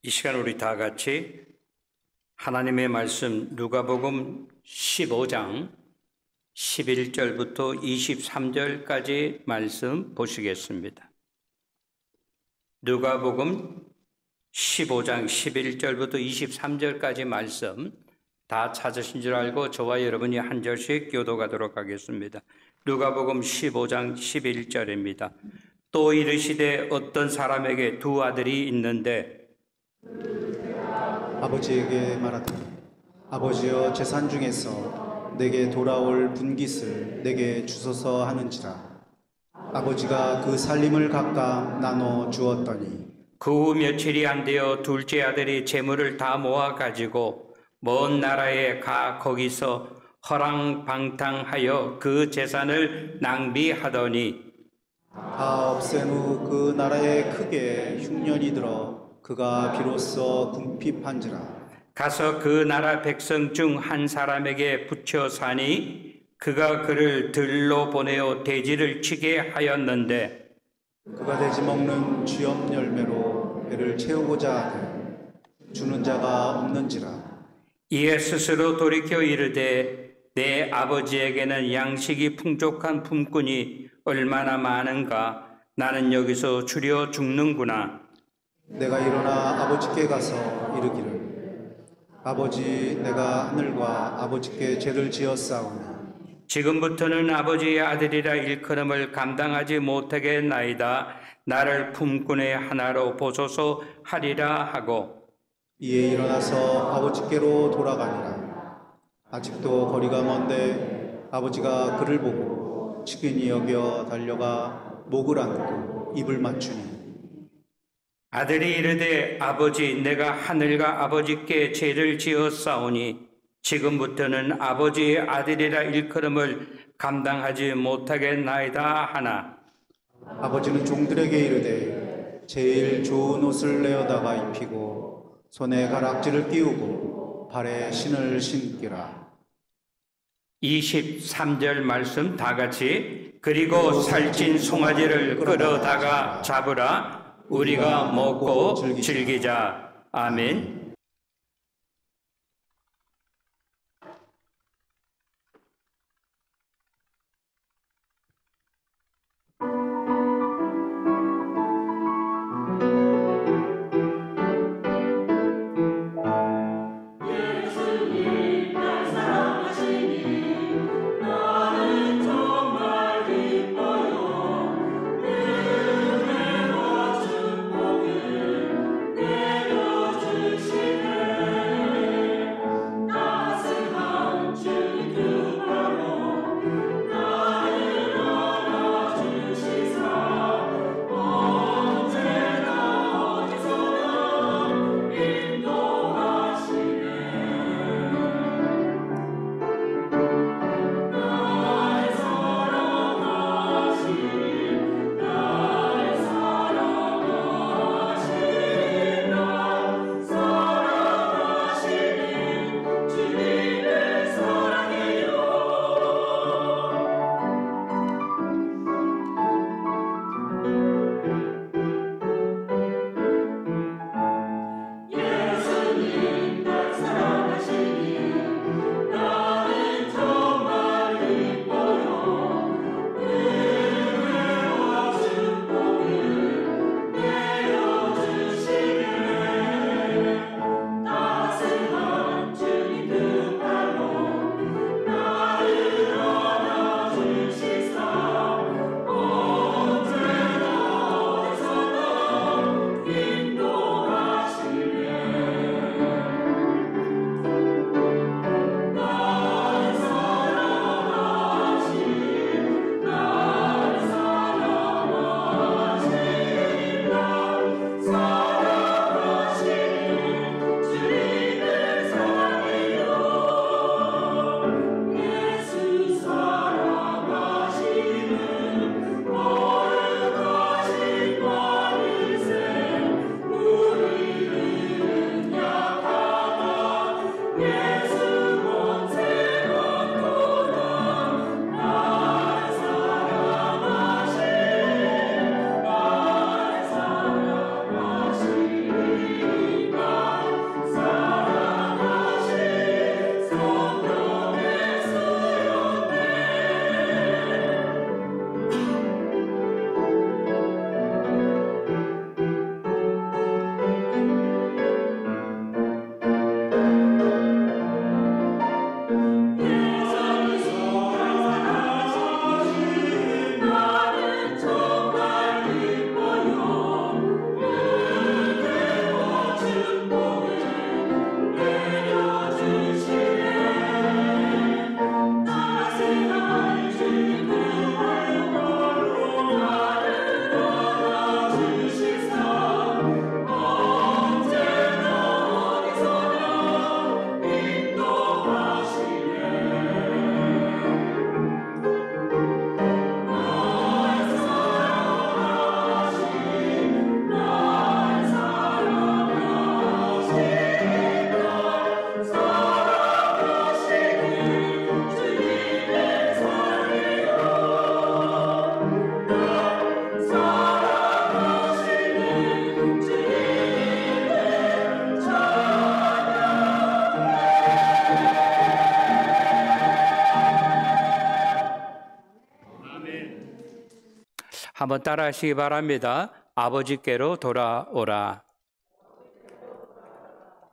이 시간 우리 다 같이 하나님의 말씀 누가복음 15장 11절부터 23절까지 말씀 보시겠습니다. 누가복음 15장 11절부터 23절까지 말씀 다 찾으신 줄 알고 저와 여러분이 한 절씩 교독하도록 하겠습니다. 누가복음 15장 11절입니다. 또 이르시되 어떤 사람에게 두 아들이 있는데 아버지에게 말하되 아버지여 재산 중에서 내게 돌아올 분깃을 내게 주소서 하는지라. 아버지가 그 살림을 각각 나눠 주었더니 그 후 며칠이 안 되어 둘째 아들이 재물을 다 모아 가지고 먼 나라에 가 거기서 허랑방탕하여 그 재산을 낭비하더니 다 없앤 후 그 나라에 크게 흉년이 들어 그가 비로소 궁핍한지라. 가서 그 나라 백성 중 한 사람에게 붙여 사니 그가 그를 들로 보내어 돼지를 치게 하였는데 그가 돼지 먹는 쥐염 열매로 배를 채우고자 하되 주는 자가 없는지라. 이에 스스로 돌이켜 이르되 내 아버지에게는 양식이 풍족한 품꾼이 얼마나 많은가. 나는 여기서 주려 죽는구나. 내가 일어나 아버지께 가서 이르기를 아버지, 내가 하늘과 아버지께 죄를 지었사오니 지금부터는 아버지의 아들이라 일컬음을 감당하지 못하겠나이다. 나를 품꾼의 하나로 보소서 하리라 하고 이에 일어나서 아버지께로 돌아가니라. 아직도 거리가 먼데 아버지가 그를 보고 측은히 여겨 달려가 목을 안고 입을 맞추니 아들이 이르되 아버지, 내가 하늘과 아버지께 죄를 지었사오니 지금부터는 아버지의 아들이라 일컬음을 감당하지 못하겠나이다 하나. 아버지는 종들에게 이르되 제일 좋은 옷을 내어다가 입히고 손에 가락지를 끼우고 발에 신을 신기라. 23절 말씀 다 같이. 그리고 살찐 송아지를 끌어다가 잡으라. 우리가 먹고 즐기자. 아멘. 주시 한번 따라하시기 바랍니다. 아버지께로 돌아오라.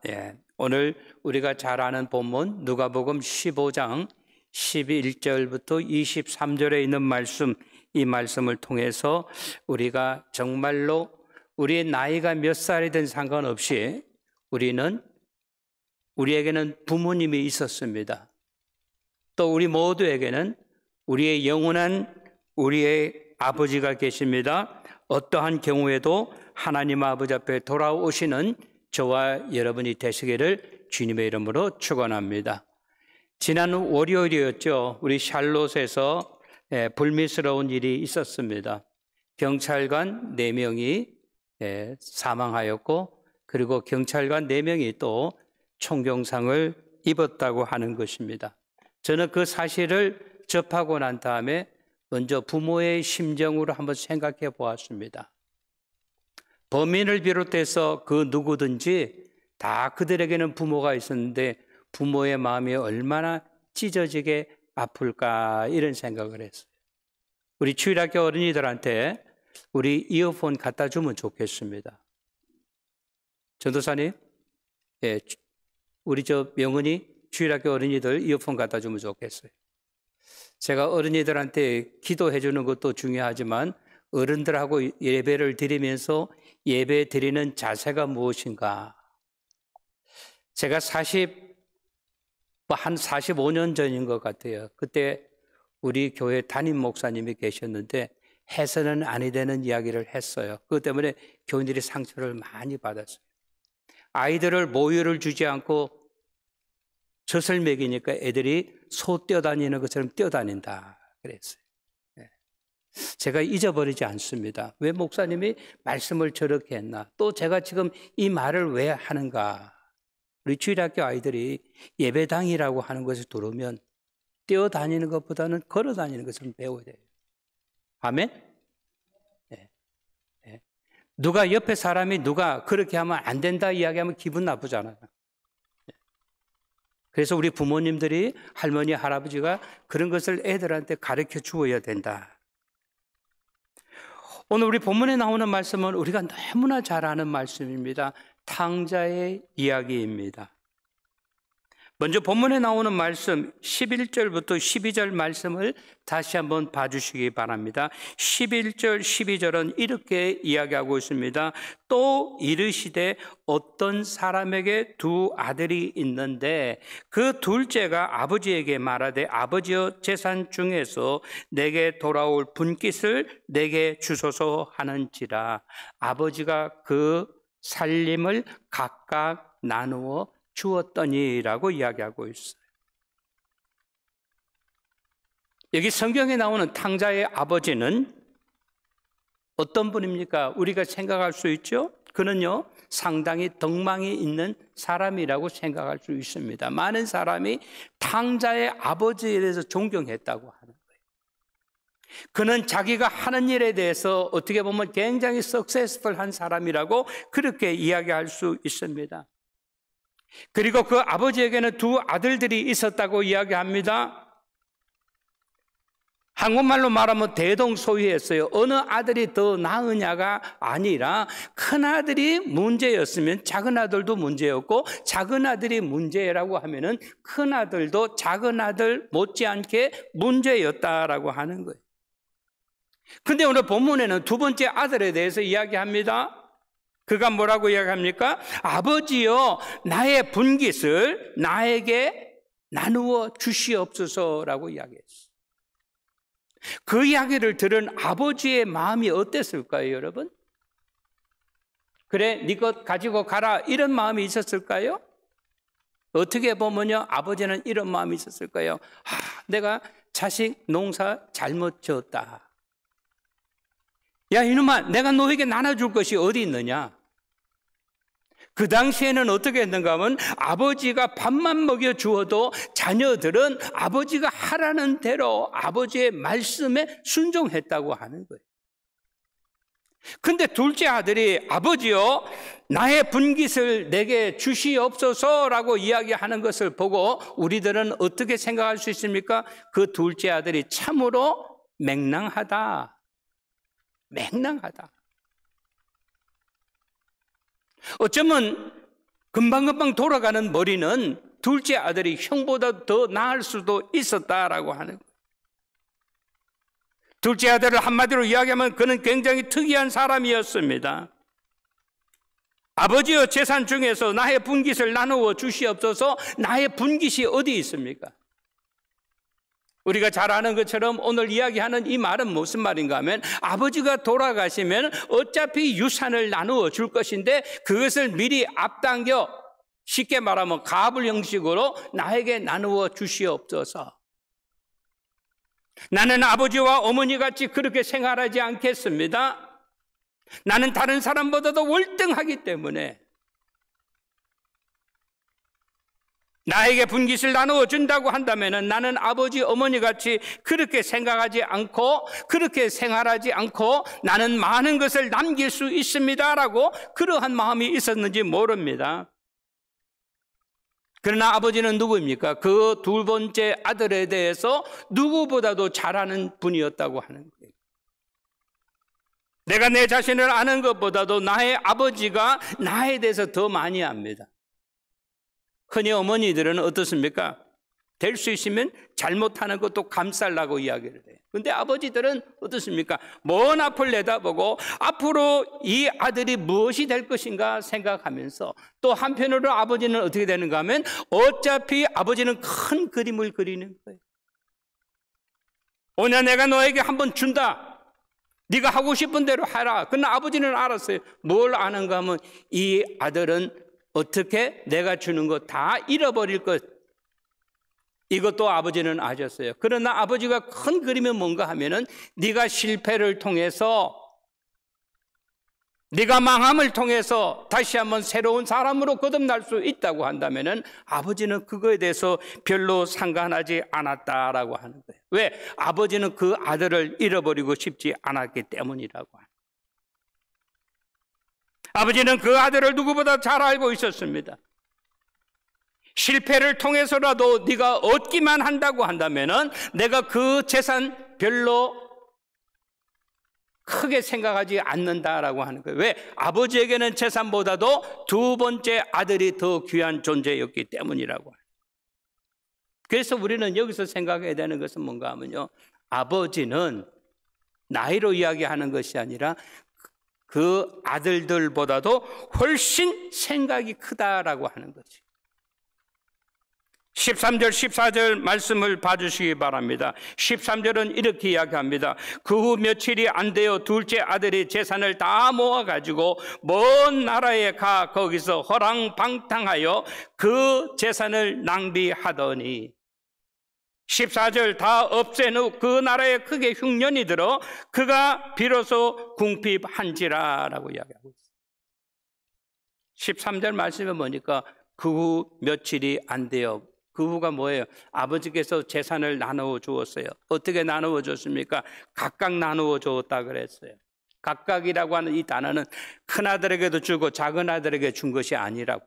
예, 오늘 우리가 잘 아는 본문 누가복음 15장 11절부터 23절에 있는 말씀, 이 말씀을 통해서 우리가 정말로 우리의 나이가 몇 살이든 상관없이 우리에게는 부모님이 있었습니다. 또 우리 모두에게는 우리의 영원한 우리의 아버지가 계십니다. 어떠한 경우에도 하나님 아버지 앞에 돌아오시는 저와 여러분이 되시기를 주님의 이름으로 축원합니다. 지난 월요일이었죠. 우리 샬롯에서 불미스러운 일이 있었습니다. 경찰관 4명이 사망하였고, 그리고 경찰관 4명이 또 총경상을 입었다고 하는 것입니다. 저는 그 사실을 접하고 난 다음에 먼저 부모의 심정으로 한번 생각해 보았습니다. 범인을 비롯해서 그 누구든지 다 그들에게는 부모가 있었는데 부모의 마음이 얼마나 찢어지게 아플까, 이런 생각을 했어요. 우리 주일학교 어린이들한테 우리 이어폰 갖다 주면 좋겠습니다. 전도사님, 예, 우리 명은이 주일학교 어린이들 이어폰 갖다 주면 좋겠어요. 제가 어린이들한테 기도해 주는 것도 중요하지만 어른들하고 예배를 드리면서 예배 드리는 자세가 무엇인가? 제가 한 45년 전인 것 같아요. 그때 우리 교회 담임 목사님이 계셨는데 해서는 아니 되는 이야기를 했어요. 그것 때문에 교인들이 상처를 많이 받았어요. 아이들을 모유를 주지 않고 젖을 먹이니까 애들이 소 뛰어다니는 것처럼 뛰어다닌다 그랬어요. 제가 잊어버리지 않습니다. 왜 목사님이 말씀을 저렇게 했나? 또 제가 지금 이 말을 왜 하는가? 우리 주일학교 아이들이 예배당이라고 하는 것을 들으면 뛰어다니는 것보다는 걸어다니는 것을 배워야 돼요. 아멘? 네. 네. 누가 옆에 사람이 누가 그렇게 하면 안 된다 이야기하면 기분 나쁘잖아요. 그래서 우리 부모님들이, 할머니, 할아버지가 그런 것을 애들한테 가르쳐 주어야 된다. 오늘 우리 본문에 나오는 말씀은 우리가 너무나 잘 아는 말씀입니다. 탕자의 이야기입니다. 먼저 본문에 나오는 말씀 11절부터 12절 말씀을 다시 한번 봐주시기 바랍니다. 11절, 12절은 이렇게 이야기하고 있습니다. 또 이르시되 어떤 사람에게 2 아들이 있는데 그 둘째가 아버지에게 말하되 아버지여 재산 중에서 내게 돌아올 분깃을 내게 주소서 하는지라. 아버지가 그 살림을 각각 나누어 주었더니라고 이야기하고 있어요. 여기 성경에 나오는 탕자의 아버지는 어떤 분입니까? 우리가 생각할 수 있죠? 그는요, 상당히 덕망이 있는 사람이라고 생각할 수 있습니다. 많은 사람이 탕자의 아버지에 대해서 존경했다고 하는 거예요. 그는 자기가 하는 일에 대해서 어떻게 보면 굉장히 석세스풀한 사람이라고 그렇게 이야기할 수 있습니다. 그리고 그 아버지에게는 2 아들들이 있었다고 이야기합니다. 한국말로 말하면 대동소이했어요. 어느 아들이 더 나으냐가 아니라 큰 아들이 문제였으면 작은 아들도 문제였고, 작은 아들이 문제라고 하면은 큰 아들도 작은 아들 못지않게 문제였다라고 하는 거예요. 근데 오늘 본문에는 2번째 아들에 대해서 이야기합니다. 그가 뭐라고 이야기합니까? 아버지여 나의 분깃을 나에게 나누어 주시옵소서라고 이야기했어요. 그 이야기를 들은 아버지의 마음이 어땠을까요, 여러분? 그래, 네 것 가지고 가라, 이런 마음이 있었을까요? 어떻게 보면요, 아버지는 이런 마음이 있었을까요? 내가 자식 농사 잘못 지었다. 야, 이놈아, 내가 너에게 나눠줄 것이 어디 있느냐? 그 당시에는 어떻게 했는가 하면 아버지가 밥만 먹여 주어도 자녀들은 아버지가 하라는 대로 아버지의 말씀에 순종했다고 하는 거예요. 근데 둘째 아들이 아버지요, 나의 분깃을 내게 주시옵소서라고 이야기하는 것을 보고 우리들은 어떻게 생각할 수 있습니까? 그 둘째 아들이 참으로 맹랑하다. 맹랑하다. 어쩌면 금방금방 돌아가는 머리는 둘째 아들이 형보다 더 나을 수도 있었다라고 하는 거예요. 둘째 아들을 한마디로 이야기하면 그는 굉장히 특이한 사람이었습니다. 아버지의 재산 중에서 나의 분깃을 나누어 주시옵소서. 나의 분깃이 어디 있습니까? 우리가 잘 아는 것처럼 오늘 이야기하는 이 말은 무슨 말인가 하면 아버지가 돌아가시면 어차피 유산을 나누어 줄 것인데 그것을 미리 앞당겨 쉽게 말하면 갑을 형식으로 나에게 나누어 주시옵소서. 나는 아버지와 어머니 같이 그렇게 생활하지 않겠습니다. 나는 다른 사람보다도 월등하기 때문에 나에게 분깃을 나누어 준다고 한다면 나는 아버지 어머니 같이 그렇게 생각하지 않고 그렇게 생활하지 않고 나는 많은 것을 남길 수 있습니다라고 그러한 마음이 있었는지 모릅니다. 그러나 아버지는 누구입니까? 그 두 번째 아들에 대해서 누구보다도 잘 아는 분이었다고 하는 거예요. 내가 내 자신을 아는 것보다도 나의 아버지가 나에 대해서 더 많이 압니다. 흔히 어머니들은 어떻습니까? 될 수 있으면 잘못하는 것도 감싸려고 이야기를 해요. 그런데 아버지들은 어떻습니까? 먼 앞을 내다보고 앞으로 이 아들이 무엇이 될 것인가 생각하면서 또 한편으로 아버지는 어떻게 되는가 하면 어차피 아버지는 큰 그림을 그리는 거예요. 오냐 내가 너에게 한번 준다. 네가 하고 싶은 대로 하라. 그러나 아버지는 알았어요. 뭘 아는가 하면 이 아들은 어떻게 내가 주는 거 다 잃어버릴 것, 이것도 아버지는 아셨어요. 그러나 아버지가 큰 그림이 뭔가 하면은 네가 실패를 통해서 네가 망함을 통해서 다시 한번 새로운 사람으로 거듭날 수 있다고 한다면은 아버지는 그거에 대해서 별로 상관하지 않았다라고 하는 거예요. 왜? 아버지는 그 아들을 잃어버리고 싶지 않았기 때문이라고 합니다. 아버지는 그 아들을 누구보다 잘 알고 있었습니다. 실패를 통해서라도 네가 얻기만 한다고 한다면은 내가 그 재산 별로 크게 생각하지 않는다라고 하는 거예요. 왜? 아버지에게는 재산보다도 두 번째 아들이 더 귀한 존재였기 때문이라고 해요. 그래서 우리는 여기서 생각해야 되는 것은 뭔가 하면요, 아버지는 나이로 이야기하는 것이 아니라 그 아들들보다도 훨씬 생각이 크다라고 하는 거지. 13절, 14절 말씀을 봐주시기 바랍니다. 13절은 이렇게 이야기합니다. 그 후 며칠이 안 되어 둘째 아들이 재산을 다 모아가지고 먼 나라에 가 거기서 허랑방탕하여 그 재산을 낭비하더니 14절 다 없앤 후 그 나라에 크게 흉년이 들어 그가 비로소 궁핍한지라 라고 이야기하고 있어요. 13절 말씀에 보니까 그 후 며칠이 안 돼요. 그 후가 뭐예요? 아버지께서 재산을 나누어 주었어요. 어떻게 나누어 줬습니까? 각각 나누어 주었다 그랬어요. 각각이라고 하는 이 단어는 큰아들에게도 주고 작은아들에게 준 것이 아니라고.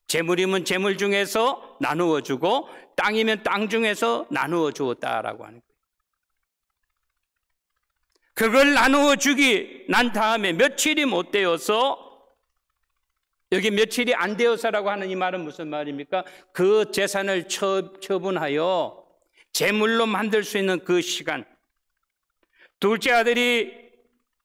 재물이면 재물 중에서 나누어 주고 땅이면 땅 중에서 나누어 주었다라고 하는 거예요. 그걸 나누어 주기 난 다음에 며칠이 못 되어서, 여기 며칠이 안 되어서라고 하는 이 말은 무슨 말입니까? 그 재산을 처분하여 재물로 만들 수 있는 그 시간, 둘째 아들이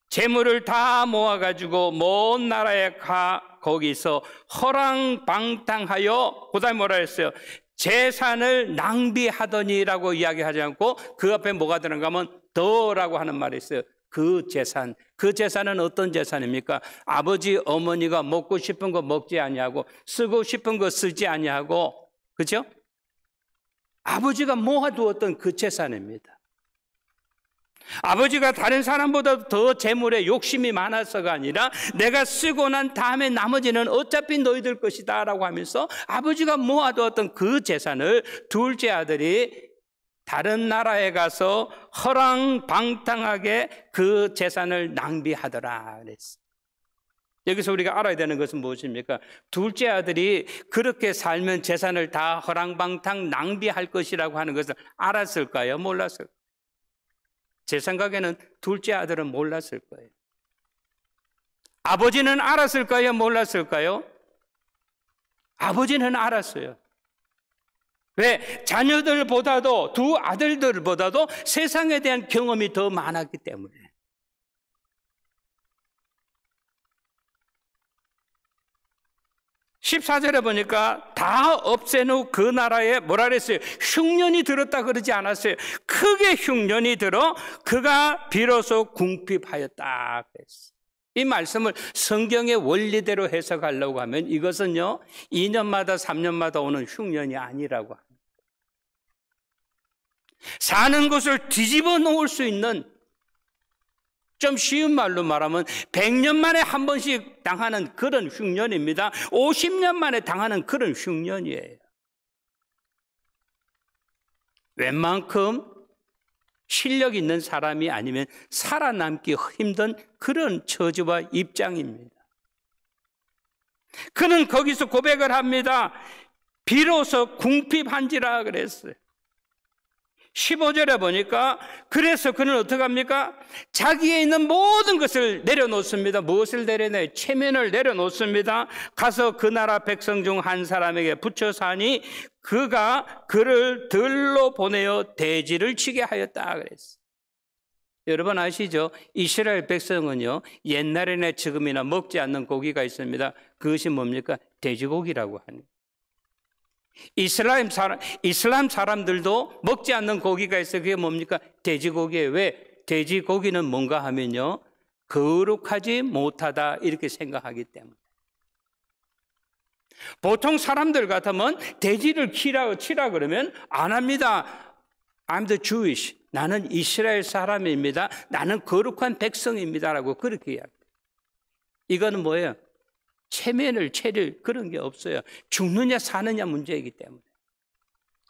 재물을 다 모아가지고 먼 나라에 가 거기서 허랑방탕하여, 그 다음에 뭐라 했어요? 재산을 낭비하더니라고 이야기하지 않고 그 앞에 뭐가 들어가 하면 더라고 하는 말이 있어요. 그 재산, 그 재산은 어떤 재산입니까? 아버지 어머니가 먹고 싶은 거 먹지 아니하고 쓰고 싶은 거 쓰지 아니하고, 그렇죠? 아버지가 모아두었던 그 재산입니다. 아버지가 다른 사람보다 더 재물에 욕심이 많아서가 아니라 내가 쓰고 난 다음에 나머지는 어차피 너희들 것이다 라고 하면서 아버지가 모아두었던 그 재산을 둘째 아들이 다른 나라에 가서 허랑방탕하게 그 재산을 낭비하더라 그랬어요. 여기서 우리가 알아야 되는 것은 무엇입니까? 둘째 아들이 그렇게 살면 재산을 다 허랑방탕 낭비할 것이라고 하는 것을 알았을까요? 몰랐을까요? 제 생각에는 둘째 아들은 몰랐을 거예요. 아버지는 알았을까요? 몰랐을까요? 아버지는 알았어요. 왜? 자녀들보다도, 두 아들들보다도 세상에 대한 경험이 더 많았기 때문에. 14절에 보니까 다 없앤 후 그 나라에 뭐라 그랬어요? 흉년이 들었다 그러지 않았어요. 크게 흉년이 들어 그가 비로소 궁핍하였다 그랬어요. 이 말씀을 성경의 원리대로 해석하려고 하면 이것은요, 2년마다 3년마다 오는 흉년이 아니라고 합니다. 사는 곳을 뒤집어 놓을 수 있는, 좀 쉬운 말로 말하면 100년 만에 한 번씩 당하는 그런 흉년입니다. 50년 만에 당하는 그런 흉년이에요. 웬만큼 실력 있는 사람이 아니면 살아남기 힘든 그런 처지와 입장입니다. 그는 거기서 고백을 합니다. 비로소 궁핍한지라 그랬어요. 15절에 보니까 그래서 그는 어떻게 합니까? 자기에 있는 모든 것을 내려놓습니다. 무엇을 내려내요? 체면을 내려놓습니다. 가서 그 나라 백성 중 한 사람에게 붙여 사니 그가 그를 들로 보내어 돼지를 치게 하였다 그랬어요. 여러분 아시죠? 이스라엘 백성은요, 옛날에나 지금이나 먹지 않는 고기가 있습니다. 그것이 뭡니까? 돼지고기라고 하는 거예요. 이슬람 사람들도 먹지 않는 고기가 있어요. 그게 뭡니까? 돼지고기예요. 왜? 돼지고기는 뭔가 하면요, 거룩하지 못하다 이렇게 생각하기 때문에. 보통 사람들 같으면 돼지를 치라 그러면 안 합니다. I'm the Jewish. 나는 이스라엘 사람입니다. 나는 거룩한 백성입니다라고 그렇게 이야기해요. 이거는 뭐예요? 체면을 차릴 그런 게 없어요. 죽느냐 사느냐 문제이기 때문에.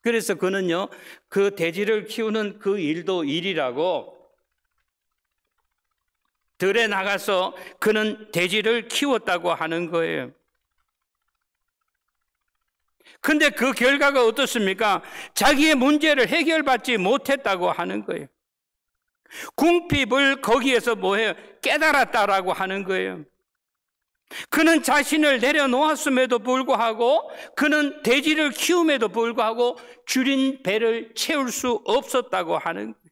그래서 그는요, 그 돼지를 키우는 그 일도 일이라고 들에 나가서 그는 돼지를 키웠다고 하는 거예요. 근데 그 결과가 어떻습니까? 자기의 문제를 해결받지 못했다고 하는 거예요. 궁핍을 거기에서 뭐해요? 깨달았다라고 하는 거예요. 그는 자신을 내려놓았음에도 불구하고, 그는 돼지를 키움에도 불구하고 줄인 배를 채울 수 없었다고 하는 거예요.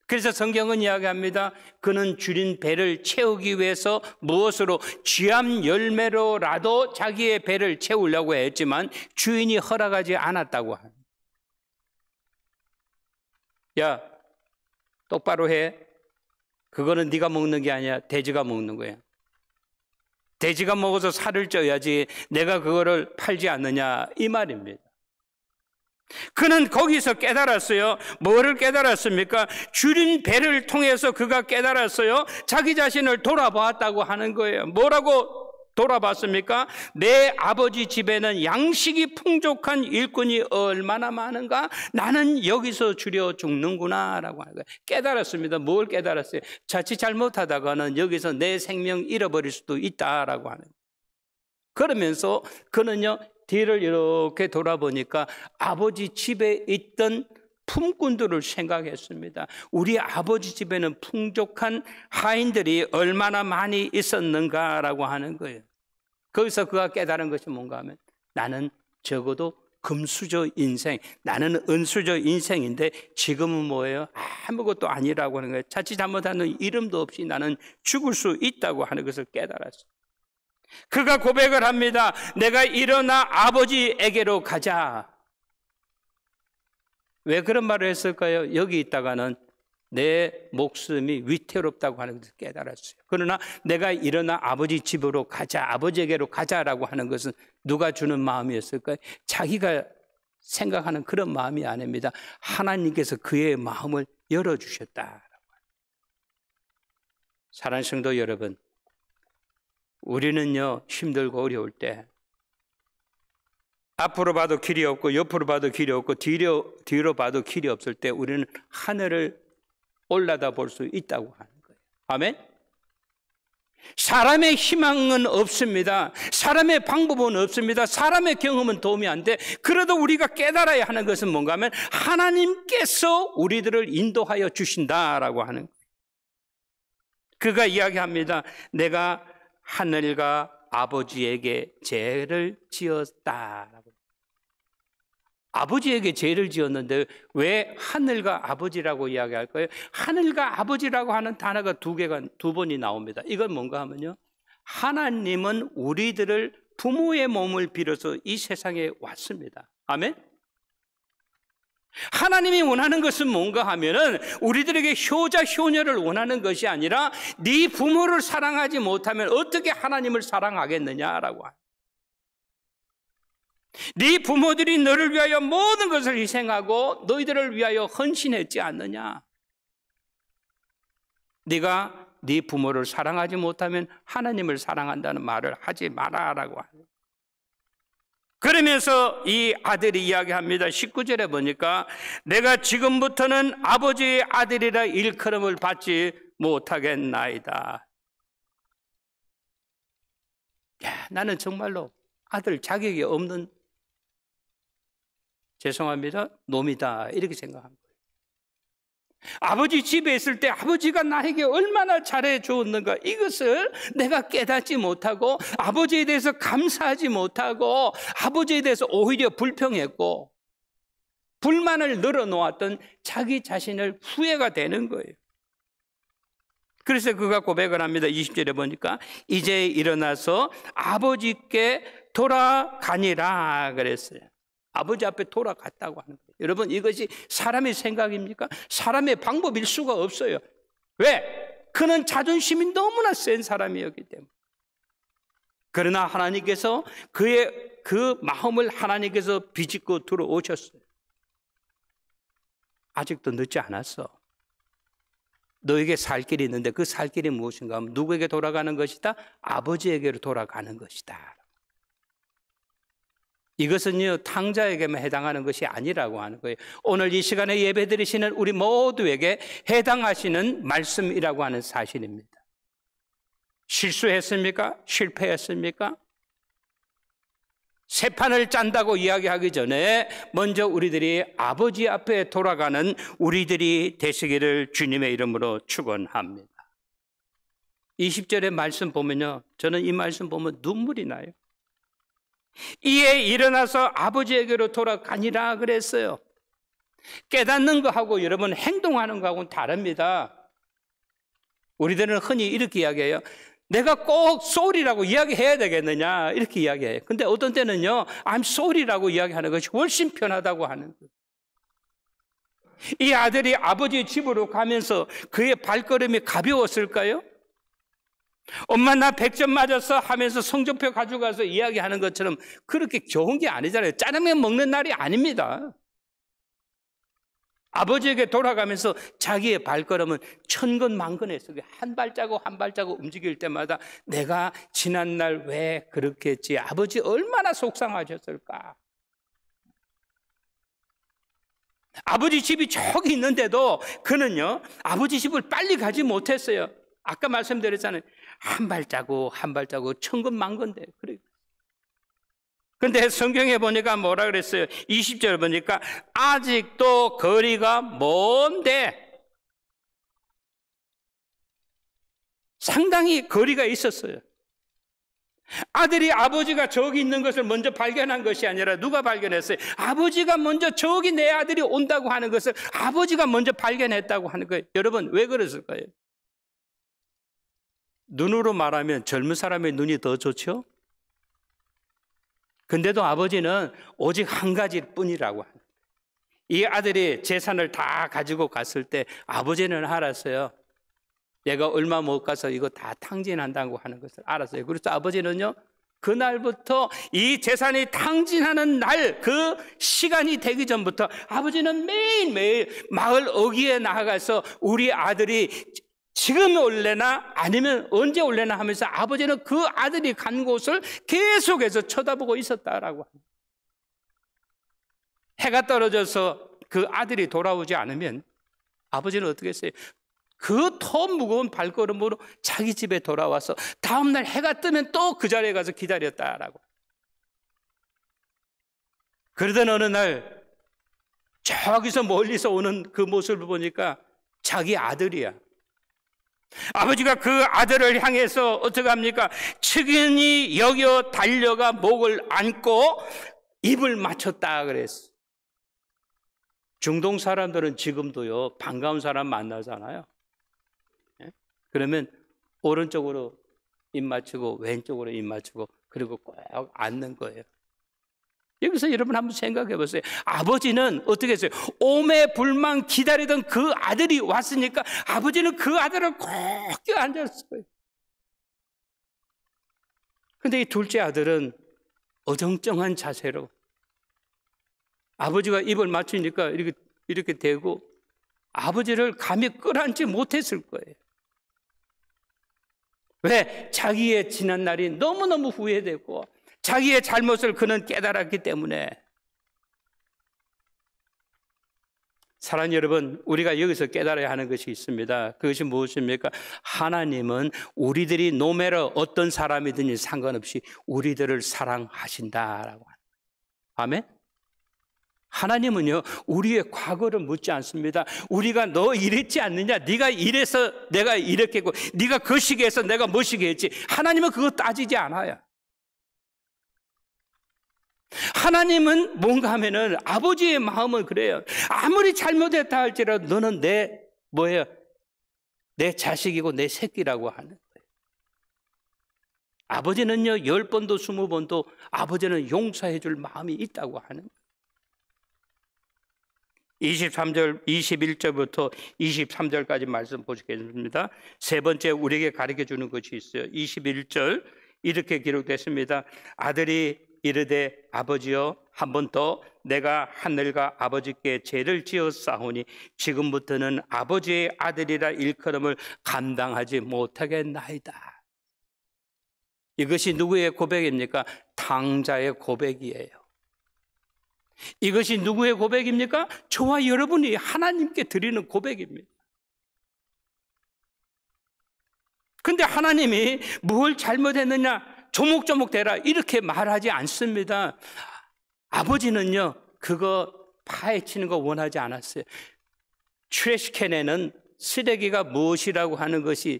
그래서 성경은 이야기합니다. 그는 줄인 배를 채우기 위해서 무엇으로? 쥐암 열매로라도 자기의 배를 채우려고 했지만 주인이 허락하지 않았다고 합니다. 야, 똑바로 해. 그거는 네가 먹는 게 아니야. 돼지가 먹는 거야. 돼지가 먹어서 살을 쪄야지 내가 그거를 팔지 않느냐 이 말입니다. 그는 거기서 깨달았어요. 뭐를 깨달았습니까? 줄인 배를 통해서 그가 깨달았어요. 자기 자신을 돌아보았다고 하는 거예요. 뭐라고 돌아봤습니까? 내 아버지 집에는 양식이 풍족한 일꾼이 얼마나 많은가? 나는 여기서 줄여 죽는구나 라고 하는 거예요. 깨달았습니다. 뭘 깨달았어요? 자칫 잘못하다가는 여기서 내 생명 잃어버릴 수도 있다라고 하는 거예요. 그러면서 그는요, 뒤를 이렇게 돌아보니까 아버지 집에 있던 품꾼들을 생각했습니다. 우리 아버지 집에는 풍족한 하인들이 얼마나 많이 있었는가라고 하는 거예요. 거기서 그가 깨달은 것이 뭔가 하면, 나는 적어도 금수저 인생, 나는 은수저 인생인데 지금은 뭐예요? 아무것도 아니라고 하는 거예요. 자칫 잘못하는 이름도 없이 나는 죽을 수 있다고 하는 것을 깨달았어요. 그가 고백을 합니다. 내가 일어나 아버지에게로 가자. 왜 그런 말을 했을까요? 여기 있다가는 내 목숨이 위태롭다고 하는 것을 깨달았어요. 그러나 내가 일어나 아버지 집으로 가자, 아버지에게로 가자라고 하는 것은 누가 주는 마음이었을까요? 자기가 생각하는 그런 마음이 아닙니다. 하나님께서 그의 마음을 열어주셨다. 사랑하는 성도 여러분, 우리는요, 힘들고 어려울 때 앞으로 봐도 길이 없고 옆으로 봐도 길이 없고 뒤로 봐도 길이 없을 때 우리는 하늘을 올라다 볼 수 있다고 하는 거예요. 아멘? 사람의 희망은 없습니다. 사람의 방법은 없습니다. 사람의 경험은 도움이 안 돼. 그래도 우리가 깨달아야 하는 것은 뭔가 하면 하나님께서 우리들을 인도하여 주신다라고 하는 거예요. 그가 이야기합니다. 내가 하늘과 아버지에게 죄를 지었다라고. 아버지에게 죄를 지었는데 왜 하늘과 아버지라고 이야기할까요? 하늘과 아버지라고 하는 단어가 두 번이 나옵니다. 이건 뭔가 하면요, 하나님은 우리들을 부모의 몸을 빌어서 이 세상에 왔습니다. 아멘? 하나님이 원하는 것은 뭔가 하면은 우리들에게 효자 효녀를 원하는 것이 아니라 네 부모를 사랑하지 못하면 어떻게 하나님을 사랑하겠느냐라고 합니다. 네 부모들이 너를 위하여 모든 것을 희생하고 너희들을 위하여 헌신했지 않느냐. 네가 네 부모를 사랑하지 못하면 하나님을 사랑한다는 말을 하지 마라라고 합니다. 그러면서 이 아들이 이야기합니다. 19절에 보니까 내가 지금부터는 아버지의 아들이라 일컬음을 받지 못하겠나이다. 야, 나는 정말로 아들 자격이 없는, 죄송합니다, 놈이다, 이렇게 생각한 거예요. 아버지 집에 있을 때 아버지가 나에게 얼마나 잘해 주었는가, 이것을 내가 깨닫지 못하고 아버지에 대해서 감사하지 못하고 아버지에 대해서 오히려 불평했고 불만을 늘어놓았던 자기 자신을 후회가 되는 거예요. 그래서 그가 고백을 합니다. 20절에 보니까 이제 일어나서 아버지께 돌아가니라 그랬어요. 아버지 앞에 돌아갔다고 하는 거예요. 여러분, 이것이 사람의 생각입니까? 사람의 방법일 수가 없어요. 왜? 그는 자존심이 너무나 센 사람이었기 때문에. 그러나 하나님께서 그의 그 마음을 하나님께서 비집고 들어오셨어요. 아직도 늦지 않았어. 너에게 살 길이 있는데 그 살 길이 무엇인가 하면 누구에게 돌아가는 것이다? 아버지에게로 돌아가는 것이다. 이것은요, 탕자에게만 해당하는 것이 아니라고 하는 거예요. 오늘 이 시간에 예배 드리시는 우리 모두에게 해당하시는 말씀이라고 하는 사실입니다. 실수했습니까? 실패했습니까? 새 판을 짠다고 이야기하기 전에 먼저 우리들이 아버지 앞에 돌아가는 우리들이 되시기를 주님의 이름으로 축원합니다. 20절의 말씀 보면요, 저는 이 말씀 보면 눈물이 나요. 이에 일어나서 아버지에게로 돌아가니라 그랬어요. 깨닫는 거하고 여러분 행동하는 거하고는 다릅니다. 우리들은 흔히 이렇게 이야기해요. 내가 꼭 sorry라고 이야기해야 되겠느냐, 이렇게 이야기해요. 근데 어떤 때는요, I'm sorry라고 이야기하는 것이 훨씬 편하다고 하는 거예요. 이 아들이 아버지 집으로 가면서 그의 발걸음이 가벼웠을까요? 엄마 나 100점 맞았어 하면서 성적표 가져가서 이야기하는 것처럼 그렇게 좋은 게 아니잖아요. 짜장면 먹는 날이 아닙니다. 아버지에게 돌아가면서 자기의 발걸음은 천근만근해서 한 발자국 한 발자국 움직일 때마다 내가 지난날 왜 그렇게 했지, 아버지 얼마나 속상하셨을까. 아버지 집이 저기 있는데도 그는요, 아버지 집을 빨리 가지 못했어요. 아까 말씀드렸잖아요. 한 발자국 한 발자국 천근만근데. 그래. 근데 성경에 보니까 뭐라 그랬어요? 20절 보니까 아직도 거리가 먼데, 상당히 거리가 있었어요. 아들이 아버지가 저기 있는 것을 먼저 발견한 것이 아니라 누가 발견했어요? 아버지가 먼저 저기 내 아들이 온다고 하는 것을 아버지가 먼저 발견했다고 하는 거예요. 여러분, 왜 그랬을까요? 눈으로 말하면 젊은 사람의 눈이 더 좋죠? 근데도 아버지는 오직 한 가지일 뿐이라고 하는 거예요. 이 아들이 재산을 다 가지고 갔을 때 아버지는 알았어요. 얘가 얼마 못 가서 이거 다 탕진한다고 하는 것을 알았어요. 그래서 아버지는요, 그날부터 이 재산이 탕진하는 날, 그 시간이 되기 전부터 아버지는 매일매일 마을 어귀에 나가서 우리 아들이 지금 올래나 아니면 언제 올래나 하면서 아버지는 그 아들이 간 곳을 계속해서 쳐다보고 있었다라고 합니다. 해가 떨어져서 그 아들이 돌아오지 않으면 아버지는 어떻게 했어요? 그 더 무거운 발걸음으로 자기 집에 돌아와서 다음날 해가 뜨면 또 그 자리에 가서 기다렸다라고. 그러던 어느 날 저기서 멀리서 오는 그 모습을 보니까 자기 아들이야. 아버지가 그 아들을 향해서 어떻게 합니까? 측은히 여겨 달려가 목을 안고 입을 맞췄다 그랬어. 중동 사람들은 지금도요, 반가운 사람 만나잖아요. 그러면 오른쪽으로 입 맞추고 왼쪽으로 입 맞추고 그리고 꼭 앉는 거예요. 여기서 여러분 한번 생각해 보세요. 아버지는 어떻게 했어요? 오매불망 기다리던 그 아들이 왔으니까 아버지는 그 아들을 꼭 껴안았어요. 근데 이 둘째 아들은 어정쩡한 자세로 아버지가 입을 맞추니까 이렇게 대고 아버지를 감히 끌어안지 못했을 거예요. 왜? 자기의 지난 날이 너무너무 후회되고 자기의 잘못을 그는 깨달았기 때문에. 사랑하는 여러분, 우리가 여기서 깨달아야 하는 것이 있습니다. 그것이 무엇입니까? 하나님은 우리들이 노매러 어떤 사람이든지 상관없이 우리들을 사랑하신다라고 합니다. 아멘? 하나님은요, 우리의 과거를 묻지 않습니다. 우리가 너 이랬지 않느냐? 네가 이래서 내가 이렇게 했고 네가 그 시기에서 내가 뭐 시기 했지? 하나님은 그거 따지지 않아요. 하나님은 뭔가 하면은 아버지의 마음은 그래요. 아무리 잘못했다 할지라도 너는 내 자식이고 내 새끼라고 하는 거예요. 아버지는요 10번도 20번도 아버지는 용서해 줄 마음이 있다고 하는 거예요. 23절, 21절부터 23절까지 말씀 보시겠습니다. 세 번째 우리에게 가르쳐 주는 것이 있어요. 21절 이렇게 기록됐습니다. 아들이 이르되 아버지여 한 번 더 내가 하늘과 아버지께 죄를 지었사오니 지금부터는 아버지의 아들이라 일컬음을 감당하지 못하겠나이다. 이것이 누구의 고백입니까? 탕자의 고백이에요. 이것이 누구의 고백입니까? 저와 여러분이 하나님께 드리는 고백입니다. 근데 하나님이 뭘 잘못했느냐? 조목조목 되라 이렇게 말하지 않습니다. 아버지는요 그거 파헤치는 거 원하지 않았어요. 트래시캔에는 쓰레기가 무엇이라고 하는 것이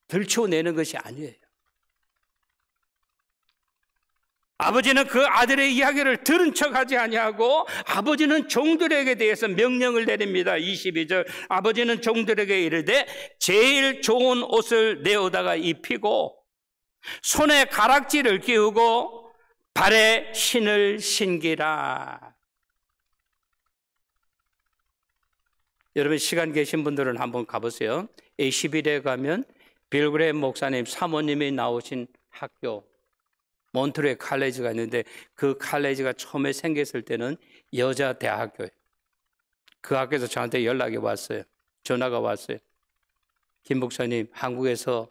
들춰내는 것이 아니에요. 아버지는 그 아들의 이야기를 들은 척하지 아니하고 아버지는 종들에게 대해서 명령을 내립니다. 22절 아버지는 종들에게 이르되 제일 좋은 옷을 내어다가 입히고 손에 가락지를 끼우고 발에 신을 신기라. 여러분 시간 계신 분들은 한번 가보세요. A11에 가면 빌그레임 목사님 사모님이 나오신 학교 몬트레 칼레지가 있는데 그 칼레지가 처음에 생겼을 때는 여자 대학교예요. 그 학교에서 저한테 연락이 왔어요. 전화가 왔어요. 김 목사님 한국에서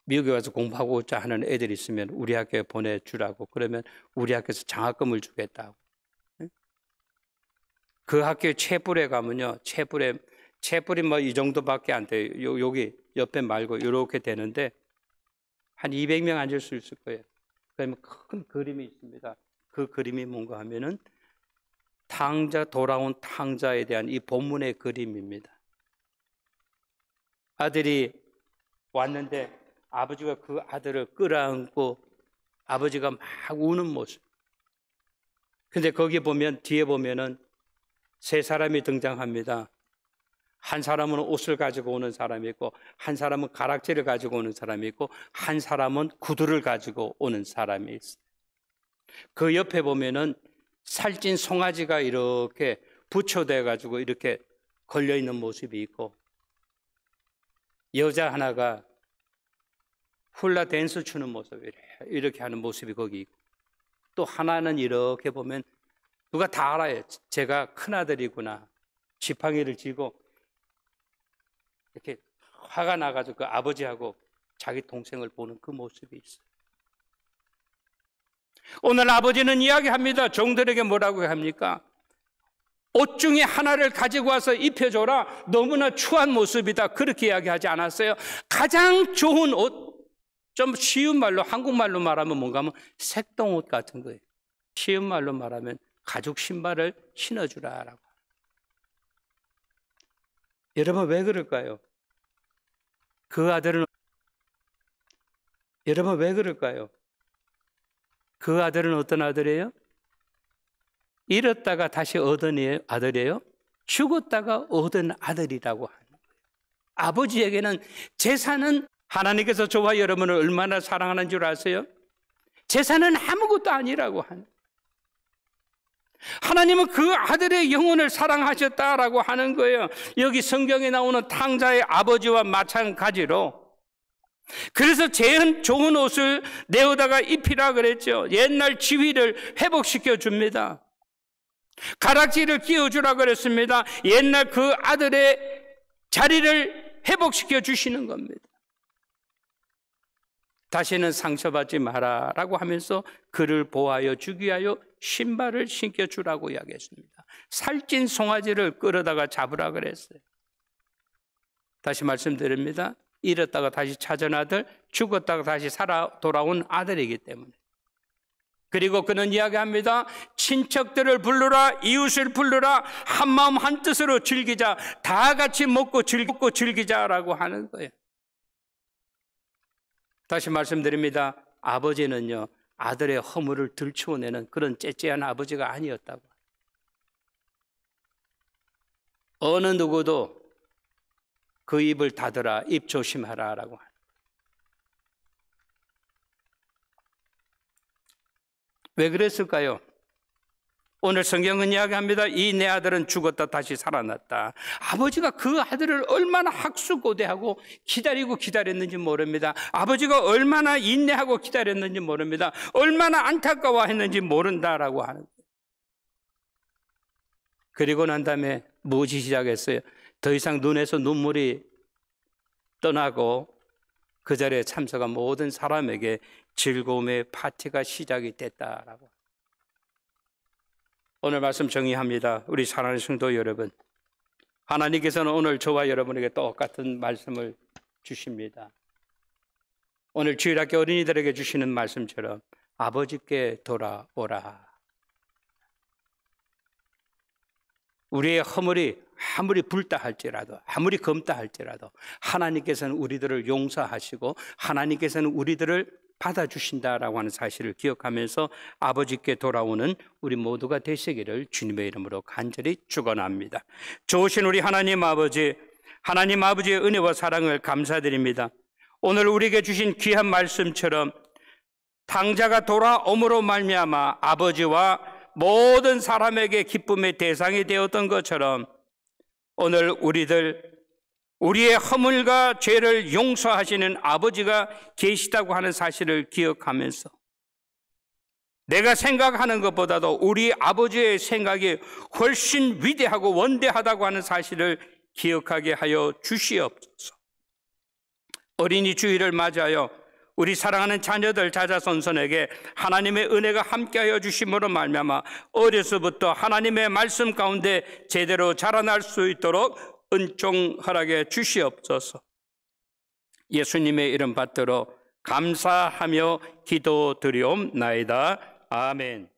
미국에 와서 공부하고자 하는 애들이 있으면 우리 학교에 보내주라고. 그러면 우리 학교에서 장학금을 주겠다고. 그 학교 채불에 가면요. 채불이 뭐 이 정도밖에 안 돼요. 여기 옆에 말고 이렇게 되는데 한 200명 앉을 수 있을 거예요. 그러면 큰 그림이 있습니다. 그 그림이 뭔가 하면은 돌아온 탕자에 대한 이 본문의 그림입니다. 아들이 왔는데 아버지가 그 아들을 끌어안고 아버지가 막 우는 모습. 근데 거기 보면 뒤에 보면은 세 사람이 등장합니다. 한 사람은 옷을 가지고 오는 사람이 있고 한 사람은 가락지를 가지고 오는 사람이 있고 한 사람은 구두를 가지고 오는 사람이 있어요. 그 옆에 보면은 살찐 송아지가 이렇게 부초돼 가지고 이렇게 걸려 있는 모습이 있고 여자 하나가 훌라 댄스 추는 모습 이렇게 하는 모습이 거기 있고 또 하나는 이렇게 보면 누가 다 알아요. 제가 큰아들이구나. 지팡이를 쥐고 이렇게 화가 나가지고 그 아버지하고 자기 동생을 보는 그 모습이 있어요. 오늘 아버지는 이야기합니다. 종들에게 뭐라고 합니까? 옷 중에 하나를 가지고 와서 입혀줘라. 너무나 추한 모습이다. 그렇게 이야기하지 않았어요. 가장 좋은 옷, 좀 쉬운 말로, 한국말로 말하면 뭔가 하면 색동옷 같은 거예요. 쉬운 말로 말하면 가죽 신발을 신어주라라고. 여러분 왜 그럴까요? 여러분 왜 그럴까요? 그 아들은 어떤 아들이에요? 잃었다가 다시 얻은 아들이에요? 죽었다가 얻은 아들이라고 하는 거예요. 아버지에게는 재산은 하나님께서 저와 여러분을 얼마나 사랑하는 줄 아세요? 재산은 아무것도 아니라고 하는 거예요. 하나님은 그 아들의 영혼을 사랑하셨다라고 하는 거예요. 여기 성경에 나오는 탕자의 아버지와 마찬가지로, 그래서 제일 좋은 옷을 내어다가 입히라 그랬죠. 옛날 지위를 회복시켜 줍니다. 가락지를 끼워주라 그랬습니다. 옛날 그 아들의 자리를 회복시켜 주시는 겁니다. 다시는 상처받지 마라라고 하면서 그를 보호하여 주기 위하여 신발을 신겨주라고 이야기했습니다. 살찐 송아지를 끌어다가 잡으라 그랬어요. 다시 말씀드립니다. 잃었다가 다시 찾은 아들, 죽었다가 다시 살아 돌아온 아들이기 때문에. 그리고 그는 이야기합니다. 친척들을 부르라, 이웃을 부르라, 한마음 한뜻으로 즐기자, 다 같이 먹고 즐기자라고 하는 거예요. 다시 말씀드립니다. 아버지는요, 아들의 허물을 들추어내는 그런 째째한 아버지가 아니었다고. 어느 누구도 그 입을 닫으라, 입 조심하라라고. 왜 그랬을까요? 오늘 성경은 이야기합니다. 이 내 아들은 죽었다 다시 살아났다. 아버지가 그 아들을 얼마나 학수고대하고 기다렸는지 모릅니다. 아버지가 얼마나 인내하고 기다렸는지 모릅니다. 얼마나 안타까워했는지 모른다라고 하는 거예요. 그리고 난 다음에 무엇이 시작했어요? 더 이상 눈에서 눈물이 떠나고 그 자리에 참석한 모든 사람에게 즐거움의 파티가 시작이 됐다라고. 오늘 말씀 정리합니다. 우리 사랑하는 성도 여러분, 하나님께서는 오늘 저와 여러분에게 똑같은 말씀을 주십니다. 오늘 주일학교 어린이들에게 주시는 말씀처럼 아버지께 돌아오라. 우리의 허물이 아무리 붉다 할지라도, 아무리 검다 할지라도 하나님께서는 우리들을 용서하시고 하나님께서는 우리들을 받아주신다라고 하는 사실을 기억하면서 아버지께 돌아오는 우리 모두가 되시기를 주님의 이름으로 간절히 축원합니다. 좋으신 우리 하나님 아버지의 은혜와 사랑을 감사드립니다. 오늘 우리에게 주신 귀한 말씀처럼 탕자가 돌아옴으로 말미암아 아버지와 모든 사람에게 기쁨의 대상이 되었던 것처럼 오늘 우리의 허물과 죄를 용서하시는 아버지가 계시다고 하는 사실을 기억하면서 내가 생각하는 것보다도 우리 아버지의 생각이 훨씬 위대하고 원대하다고 하는 사실을 기억하게 하여 주시옵소서. 어린이 주일을 맞이하여 우리 사랑하는 자녀들 자자손손에게 하나님의 은혜가 함께하여 주심으로 말미암아 어려서부터 하나님의 말씀 가운데 제대로 자라날 수 있도록 은총 허락해 주시옵소서. 예수님의 이름 받들어 감사하며 기도드리옵나이다. 아멘.